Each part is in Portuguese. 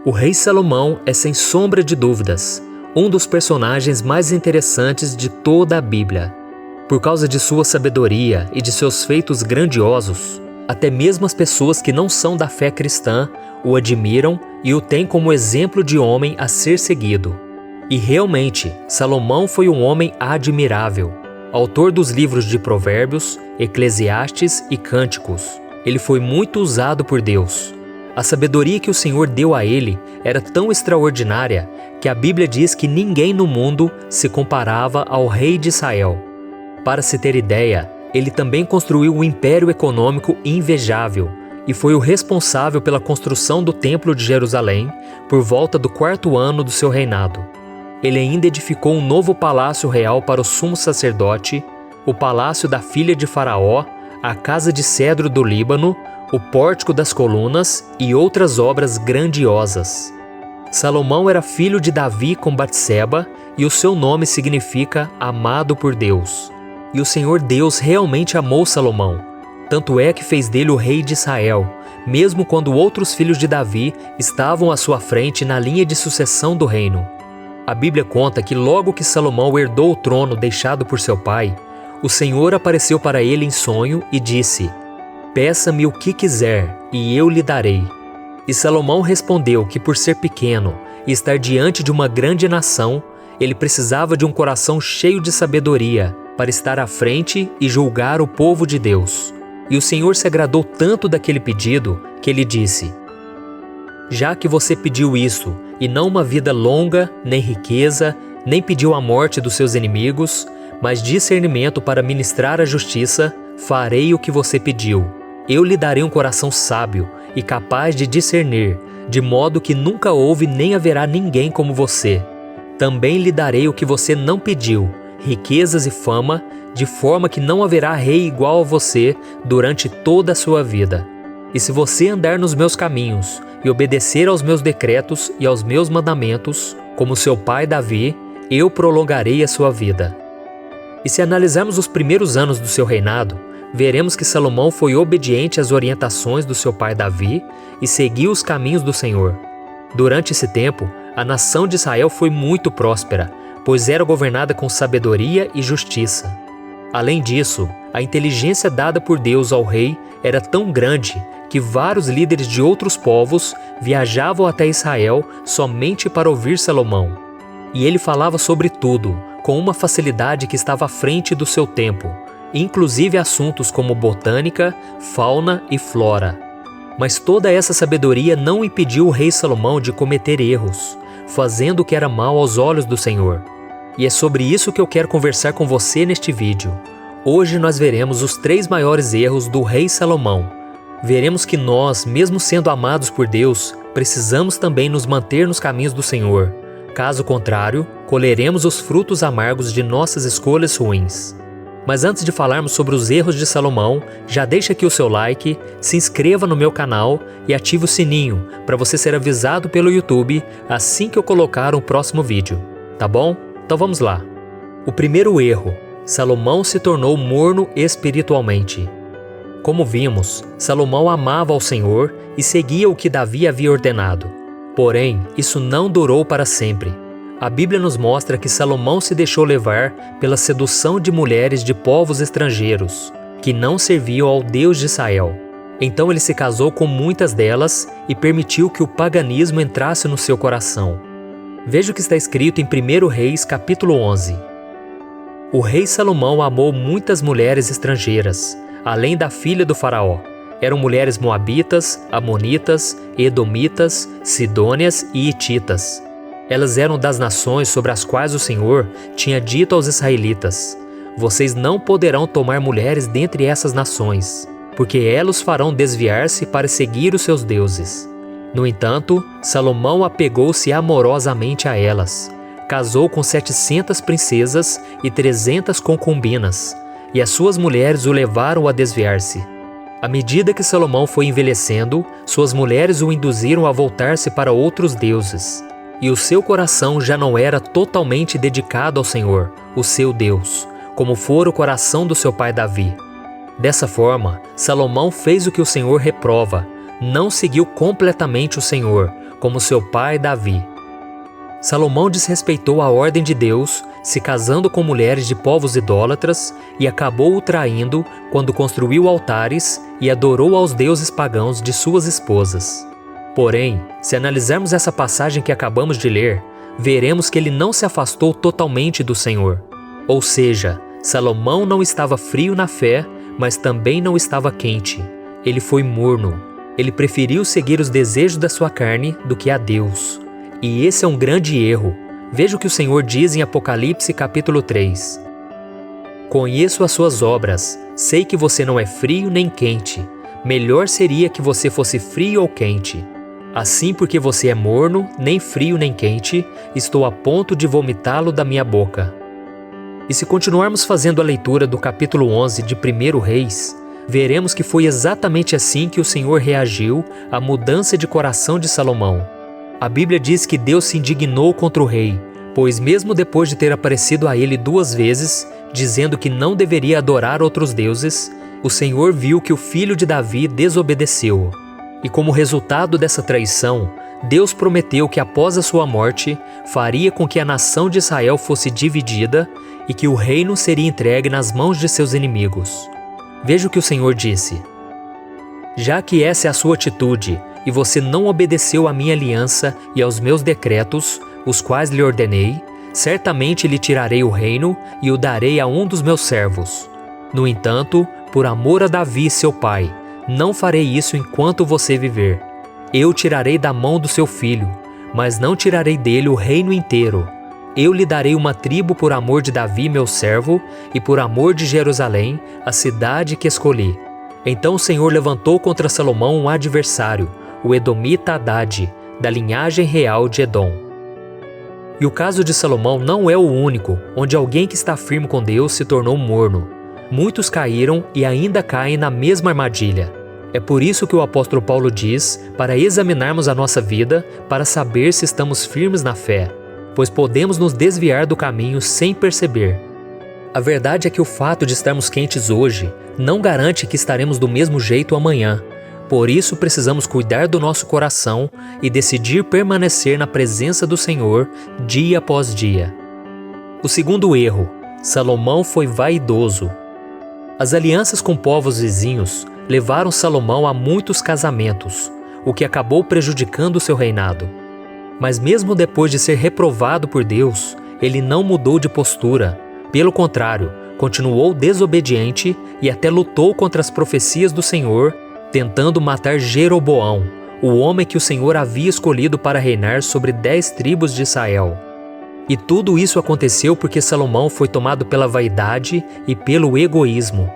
O rei Salomão é, sem sombra de dúvidas, um dos personagens mais interessantes de toda a Bíblia. Por causa de sua sabedoria e de seus feitos grandiosos, até mesmo as pessoas que não são da fé cristã o admiram e o têm como exemplo de homem a ser seguido. E realmente, Salomão foi um homem admirável. Autor dos livros de Provérbios, Eclesiastes e Cânticos, ele foi muito usado por Deus. A sabedoria que o Senhor deu a ele era tão extraordinária que a Bíblia diz que ninguém no mundo se comparava ao rei de Israel. Para se ter ideia, ele também construiu um império econômico invejável e foi o responsável pela construção do Templo de Jerusalém por volta do 4º ano do seu reinado. Ele ainda edificou um novo palácio real para o sumo sacerdote, o palácio da filha de Faraó, a casa de cedro do Líbano, o pórtico das colunas e outras obras grandiosas. Salomão era filho de Davi com Batseba e o seu nome significa amado por Deus. E o Senhor Deus realmente amou Salomão, tanto é que fez dele o rei de Israel, mesmo quando outros filhos de Davi estavam à sua frente na linha de sucessão do reino. A Bíblia conta que logo que Salomão herdou o trono deixado por seu pai, o Senhor apareceu para ele em sonho e disse: "Peça-me o que quiser, e eu lhe darei." E Salomão respondeu que por ser pequeno e estar diante de uma grande nação, ele precisava de um coração cheio de sabedoria para estar à frente e julgar o povo de Deus. E o Senhor se agradou tanto daquele pedido que ele disse: "Já que você pediu isso, e não uma vida longa, nem riqueza, nem pediu a morte dos seus inimigos, mas discernimento para ministrar a justiça, farei o que você pediu. Eu lhe darei um coração sábio e capaz de discernir, de modo que nunca houve nem haverá ninguém como você. Também lhe darei o que você não pediu, riquezas e fama, de forma que não haverá rei igual a você durante toda a sua vida. E se você andar nos meus caminhos e obedecer aos meus decretos e aos meus mandamentos, como seu pai Davi, eu prolongarei a sua vida." E se analisarmos os primeiros anos do seu reinado, veremos que Salomão foi obediente às orientações do seu pai Davi e seguiu os caminhos do Senhor. Durante esse tempo, a nação de Israel foi muito próspera, pois era governada com sabedoria e justiça. Além disso, a inteligência dada por Deus ao rei era tão grande que vários líderes de outros povos viajavam até Israel somente para ouvir Salomão. E ele falava sobre tudo, com uma facilidade que estava à frente do seu tempo, inclusive assuntos como botânica, fauna e flora. Mas toda essa sabedoria não impediu o rei Salomão de cometer erros, fazendo o que era mal aos olhos do Senhor. E é sobre isso que eu quero conversar com você neste vídeo. Hoje nós veremos os 3 maiores erros do rei Salomão. Veremos que nós, mesmo sendo amados por Deus, precisamos também nos manter nos caminhos do Senhor. Caso contrário, colheremos os frutos amargos de nossas escolhas ruins. Mas antes de falarmos sobre os erros de Salomão, já deixa aqui o seu like, se inscreva no meu canal e ative o sininho para você ser avisado pelo YouTube assim que eu colocar um próximo vídeo, tá bom? Então vamos lá. O primeiro erro: Salomão se tornou morno espiritualmente. Como vimos, Salomão amava ao Senhor e seguia o que Davi havia ordenado. Porém, isso não durou para sempre. A Bíblia nos mostra que Salomão se deixou levar pela sedução de mulheres de povos estrangeiros, que não serviam ao Deus de Israel. Então ele se casou com muitas delas e permitiu que o paganismo entrasse no seu coração. Veja o que está escrito em 1 Reis, capítulo 11. O rei Salomão amou muitas mulheres estrangeiras, além da filha do faraó. Eram mulheres moabitas, amonitas, edomitas, sidônias e hititas. Elas eram das nações sobre as quais o Senhor tinha dito aos israelitas: "Vocês não poderão tomar mulheres dentre essas nações, porque elas os farão desviar-se para seguir os seus deuses." No entanto, Salomão apegou-se amorosamente a elas. Casou com 700 princesas e 300 concubinas, e as suas mulheres o levaram a desviar-se. À medida que Salomão foi envelhecendo, suas mulheres o induziram a voltar-se para outros deuses. E o seu coração já não era totalmente dedicado ao Senhor, o seu Deus, como fora o coração do seu pai Davi. Dessa forma, Salomão fez o que o Senhor reprova, não seguiu completamente o Senhor, como seu pai Davi. Salomão desrespeitou a ordem de Deus, se casando com mulheres de povos idólatras, e acabou o traindo quando construiu altares e adorou aos deuses pagãos de suas esposas. Porém, se analisarmos essa passagem que acabamos de ler, veremos que ele não se afastou totalmente do Senhor. Ou seja, Salomão não estava frio na fé, mas também não estava quente. Ele foi morno. Ele preferiu seguir os desejos da sua carne do que a Deus. E esse é um grande erro. Veja o que o Senhor diz em Apocalipse capítulo 3. Conheço as suas obras, sei que você não é frio nem quente. Melhor seria que você fosse frio ou quente. Assim, porque você é morno, nem frio nem quente, estou a ponto de vomitá-lo da minha boca. E se continuarmos fazendo a leitura do capítulo 11 de 1 Reis, veremos que foi exatamente assim que o Senhor reagiu à mudança de coração de Salomão. A Bíblia diz que Deus se indignou contra o rei, pois mesmo depois de ter aparecido a ele 2 vezes, dizendo que não deveria adorar outros deuses, o Senhor viu que o filho de Davi desobedeceu. E como resultado dessa traição, Deus prometeu que após a sua morte, faria com que a nação de Israel fosse dividida e que o reino seria entregue nas mãos de seus inimigos. Veja o que o Senhor disse. Já que essa é a sua atitude, e você não obedeceu à minha aliança e aos meus decretos, os quais lhe ordenei, certamente lhe tirarei o reino e o darei a um dos meus servos. No entanto, por amor a Davi, seu pai, não farei isso enquanto você viver. Eu tirarei da mão do seu filho, mas não tirarei dele o reino inteiro. Eu lhe darei uma tribo por amor de Davi, meu servo, e por amor de Jerusalém, a cidade que escolhi. Então o Senhor levantou contra Salomão um adversário, o edomita Hadade, da linhagem real de Edom. E o caso de Salomão não é o único, onde alguém que está firme com Deus se tornou morno. Muitos caíram e ainda caem na mesma armadilha. É por isso que o apóstolo Paulo diz para examinarmos a nossa vida para saber se estamos firmes na fé, pois podemos nos desviar do caminho sem perceber. A verdade é que o fato de estarmos quentes hoje não garante que estaremos do mesmo jeito amanhã. Por isso precisamos cuidar do nosso coração e decidir permanecer na presença do Senhor dia após dia. O segundo erro, Salomão foi vaidoso. As alianças com povos vizinhos levaram Salomão a muitos casamentos, o que acabou prejudicando seu reinado. Mas mesmo depois de ser reprovado por Deus, ele não mudou de postura. Pelo contrário, continuou desobediente e até lutou contra as profecias do Senhor, tentando matar Jeroboão, o homem que o Senhor havia escolhido para reinar sobre 10 tribos de Israel. E tudo isso aconteceu porque Salomão foi tomado pela vaidade e pelo egoísmo.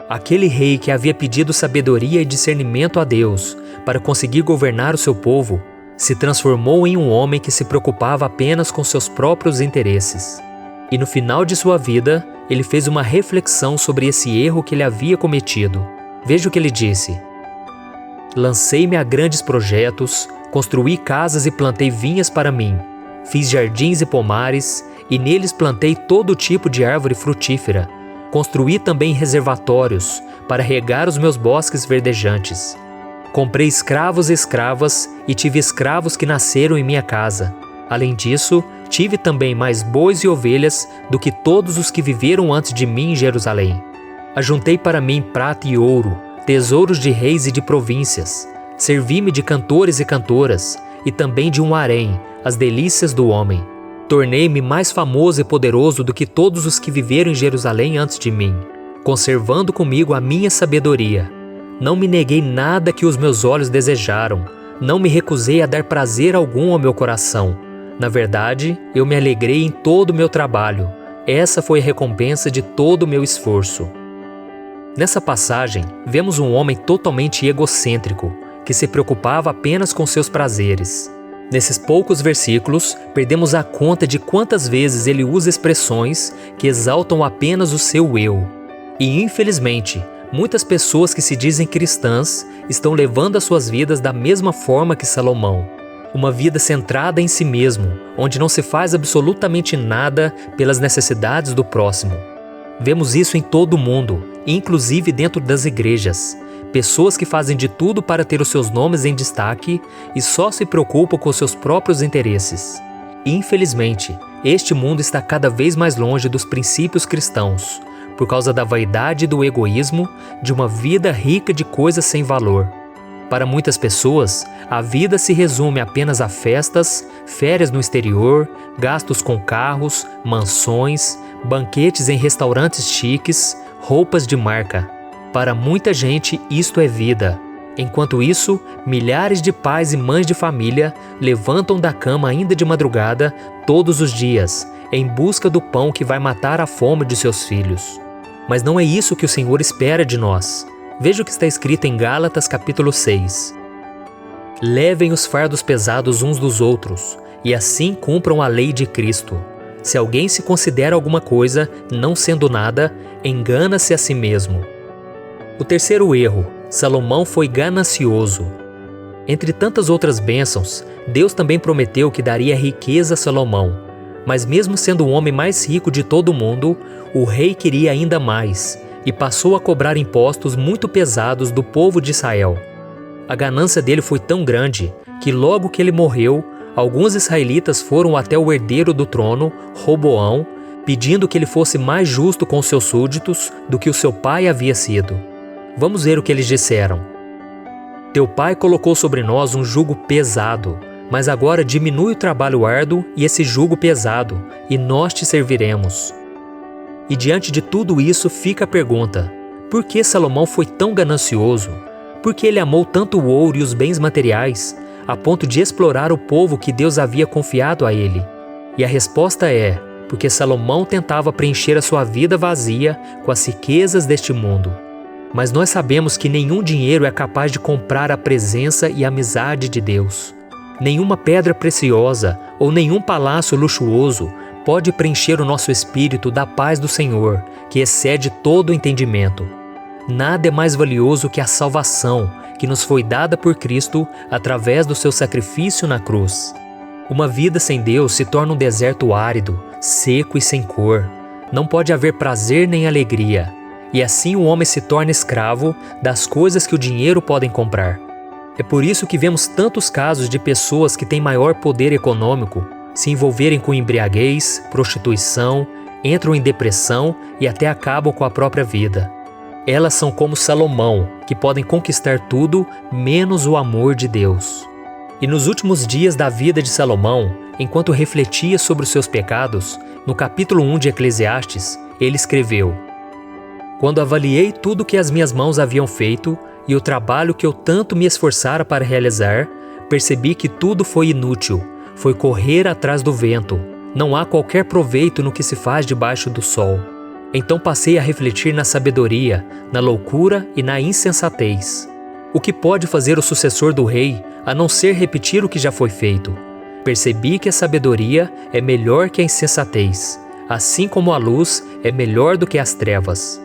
Aquele rei que havia pedido sabedoria e discernimento a Deus para conseguir governar o seu povo, se transformou em um homem que se preocupava apenas com seus próprios interesses. E no final de sua vida, ele fez uma reflexão sobre esse erro que ele havia cometido. Veja o que ele disse. Lancei-me a grandes projetos, construí casas e plantei vinhas para mim. Fiz jardins e pomares, e neles plantei todo tipo de árvore frutífera. Construí também reservatórios para regar os meus bosques verdejantes. Comprei escravos e escravas e tive escravos que nasceram em minha casa. Além disso, tive também mais bois e ovelhas do que todos os que viveram antes de mim em Jerusalém. Ajuntei para mim prata e ouro, tesouros de reis e de províncias. Servi-me de cantores e cantoras, e também de um harém, as delícias do homem. Tornei-me mais famoso e poderoso do que todos os que viveram em Jerusalém antes de mim, conservando comigo a minha sabedoria. Não me neguei nada que os meus olhos desejaram, não me recusei a dar prazer algum ao meu coração. Na verdade, eu me alegrei em todo o meu trabalho. Essa foi a recompensa de todo o meu esforço. Nessa passagem, vemos um homem totalmente egocêntrico, que se preocupava apenas com seus prazeres. Nesses poucos versículos, perdemos a conta de quantas vezes ele usa expressões que exaltam apenas o seu eu. E, infelizmente, muitas pessoas que se dizem cristãs estão levando as suas vidas da mesma forma que Salomão. Uma vida centrada em si mesmo, onde não se faz absolutamente nada pelas necessidades do próximo. Vemos isso em todo o mundo, inclusive dentro das igrejas. pessoas que fazem de tudo para ter os seus nomes em destaque e só se preocupam com seus próprios interesses. Infelizmente, este mundo está cada vez mais longe dos princípios cristãos, por causa da vaidade e do egoísmo de uma vida rica de coisas sem valor. Para muitas pessoas, a vida se resume apenas a festas, férias no exterior, gastos com carros, mansões, banquetes em restaurantes chiques, roupas de marca. Para muita gente, isto é vida. Enquanto isso, milhares de pais e mães de família levantam da cama ainda de madrugada, todos os dias, em busca do pão que vai matar a fome de seus filhos. Mas não é isso que o Senhor espera de nós. Veja o que está escrito em Gálatas capítulo 6. Levem os fardos pesados uns dos outros, e assim cumpram a lei de Cristo. Se alguém se considera alguma coisa, não sendo nada, engana-se a si mesmo. O terceiro erro: Salomão foi ganancioso. Entre tantas outras bênçãos, Deus também prometeu que daria riqueza a Salomão. Mas mesmo sendo o homem mais rico de todo o mundo, o rei queria ainda mais e passou a cobrar impostos muito pesados do povo de Israel. A ganância dele foi tão grande que logo que ele morreu, alguns israelitas foram até o herdeiro do trono, Roboão, pedindo que ele fosse mais justo com seus súditos do que o seu pai havia sido. Vamos ver o que eles disseram. Teu pai colocou sobre nós um jugo pesado, mas agora diminui o trabalho árduo e esse jugo pesado, e nós te serviremos. E diante de tudo isso fica a pergunta: por que Salomão foi tão ganancioso? Por que ele amou tanto o ouro e os bens materiais, a ponto de explorar o povo que Deus havia confiado a ele? E a resposta é: porque Salomão tentava preencher a sua vida vazia com as riquezas deste mundo. Mas nós sabemos que nenhum dinheiro é capaz de comprar a presença e a amizade de Deus. Nenhuma pedra preciosa ou nenhum palácio luxuoso pode preencher o nosso espírito da paz do Senhor, que excede todo o entendimento. Nada é mais valioso que a salvação que nos foi dada por Cristo através do seu sacrifício na cruz. Uma vida sem Deus se torna um deserto árido, seco e sem cor. Não pode haver prazer nem alegria. E assim o homem se torna escravo das coisas que o dinheiro pode comprar. É por isso que vemos tantos casos de pessoas que têm maior poder econômico se envolverem com embriaguez, prostituição, entram em depressão e até acabam com a própria vida. Elas são como Salomão, que podem conquistar tudo menos o amor de Deus. E nos últimos dias da vida de Salomão, enquanto refletia sobre os seus pecados, no capítulo 1 de Eclesiastes, ele escreveu: Quando avaliei tudo que as minhas mãos haviam feito e o trabalho que eu tanto me esforçara para realizar, percebi que tudo foi inútil, foi correr atrás do vento. Não há qualquer proveito no que se faz debaixo do sol. Então passei a refletir na sabedoria, na loucura e na insensatez. O que pode fazer o sucessor do rei, a não ser repetir o que já foi feito? Percebi que a sabedoria é melhor que a insensatez, assim como a luz é melhor do que as trevas.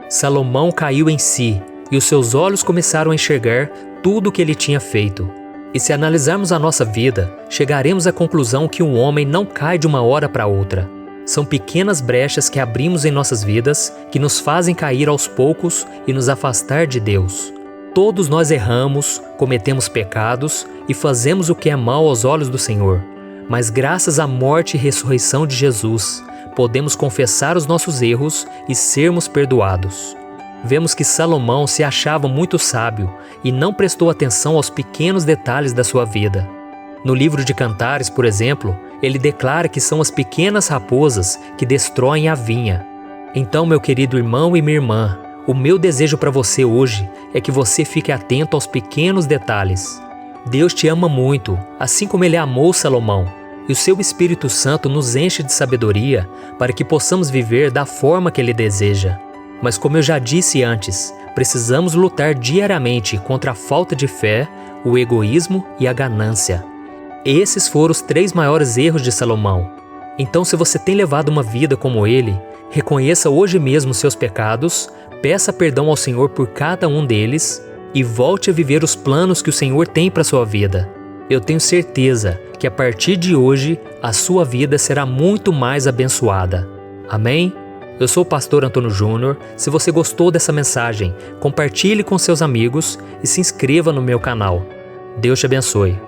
Salomão caiu em si, e os seus olhos começaram a enxergar tudo o que ele tinha feito. E se analisarmos a nossa vida, chegaremos à conclusão que um homem não cai de uma hora para outra. São pequenas brechas que abrimos em nossas vidas que nos fazem cair aos poucos e nos afastar de Deus. Todos nós erramos, cometemos pecados e fazemos o que é mal aos olhos do Senhor. Mas graças à morte e ressurreição de Jesus, podemos confessar os nossos erros e sermos perdoados. Vemos que Salomão se achava muito sábio e não prestou atenção aos pequenos detalhes da sua vida. No livro de Cantares, por exemplo, ele declara que são as pequenas raposas que destroem a vinha. Então, meu querido irmão e minha irmã, o meu desejo para você hoje é que você fique atento aos pequenos detalhes. Deus te ama muito, assim como Ele amou Salomão, e o seu Espírito Santo nos enche de sabedoria para que possamos viver da forma que Ele deseja. Mas como eu já disse antes, precisamos lutar diariamente contra a falta de fé, o egoísmo e a ganância. Esses foram os 3 maiores erros de Salomão. Então, se você tem levado uma vida como ele, reconheça hoje mesmo seus pecados, peça perdão ao Senhor por cada um deles e volte a viver os planos que o Senhor tem para a sua vida. Eu tenho certeza que a partir de hoje, a sua vida será muito mais abençoada. Amém? Eu sou o pastor Antônio Júnior. Se você gostou dessa mensagem, compartilhe com seus amigos e se inscreva no meu canal. Deus te abençoe.